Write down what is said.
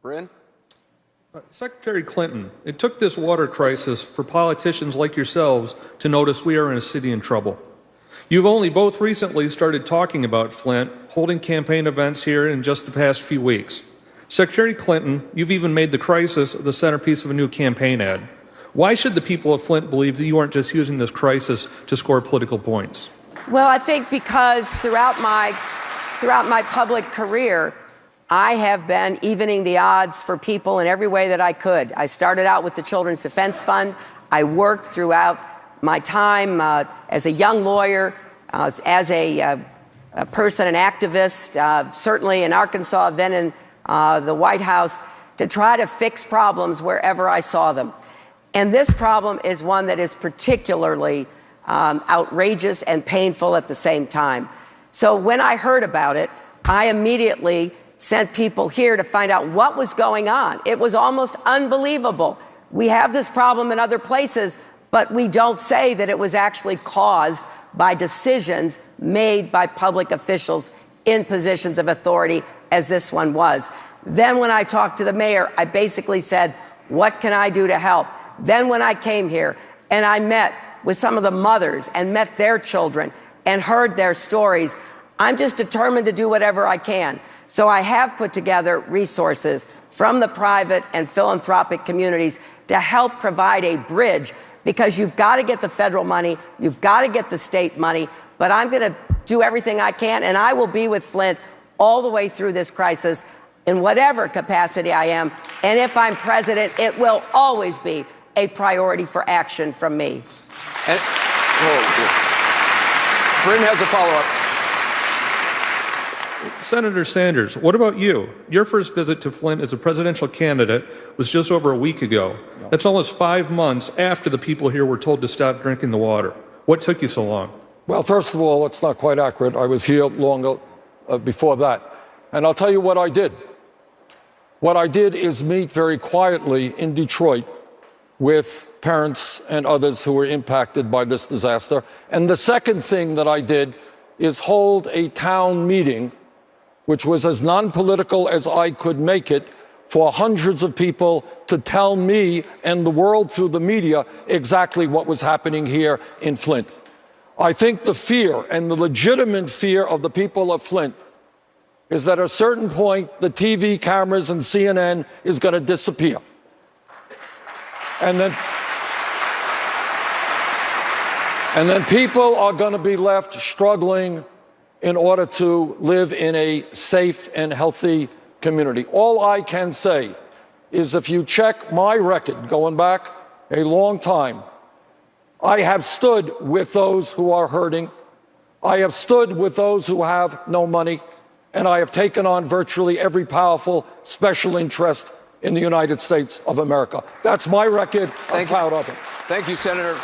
Bryn? Secretary Clinton, it took this water crisis for politicians like yourselves to notice we are in a city in trouble. You've only both recently started talking about Flint, holding campaign events here in just the past few weeks. Secretary Clinton, you've even made the crisis the centerpiece of a new campaign ad. Why should the people of Flint believe that you aren't just using this crisis to score political points? Well, I think because throughout my public career, I have been evening the odds for people in every way that I could. I started out with the Children's Defense Fund. I worked throughout my time as a young lawyer, as a person, an activist, certainly in Arkansas, then in the White House, to try to fix problems wherever I saw them. And this problem is one that is particularly outrageous and painful at the same time. So when I heard about it, I immediately sent people here to find out what was going on. It was almost unbelievable. We have this problem in other places, but we don't say that it was actually caused by decisions made by public officials in positions of authority, as this one was. Then when I talked to the mayor, I basically said, what can I do to help? Then when I came here and I met with some of the mothers and met their children and heard their stories, I'm just determined to do whatever I can. So I have put together resources from the private and philanthropic communities to help provide a bridge, because you've got to get the federal money, you've got to get the state money, but I'm going to do everything I can, and I will be with Flint all the way through this crisis in whatever capacity I am. And if I'm president, it will always be a priority for action from me. And, Bryn has a follow-up. Senator Sanders, what about you? Your first visit to Flint as a presidential candidate was just over a week ago. That's almost 5 months after the people here were told to stop drinking the water. What took you so long? Well, first of all, it's not quite accurate. I was here longer before that. And I'll tell you what I did. What I did is meet very quietly in Detroit with parents and others who were impacted by this disaster. And the second thing that I did is hold a town meeting, which was as non-political as I could make it, for hundreds of people to tell me and the world through the media exactly what was happening here in Flint. I think the fear, and the legitimate fear of the people of Flint, is that at a certain point, the TV cameras and CNN is going to disappear. And then people are going to be left struggling in order to live in a safe and healthy community. All I can say is, if you check my record going back a long time, I have stood with those who are hurting. I have stood with those who have no money. And I have taken on virtually every powerful special interest in the United States of America. That's my record. I'm proud of it. Thank you, Senator.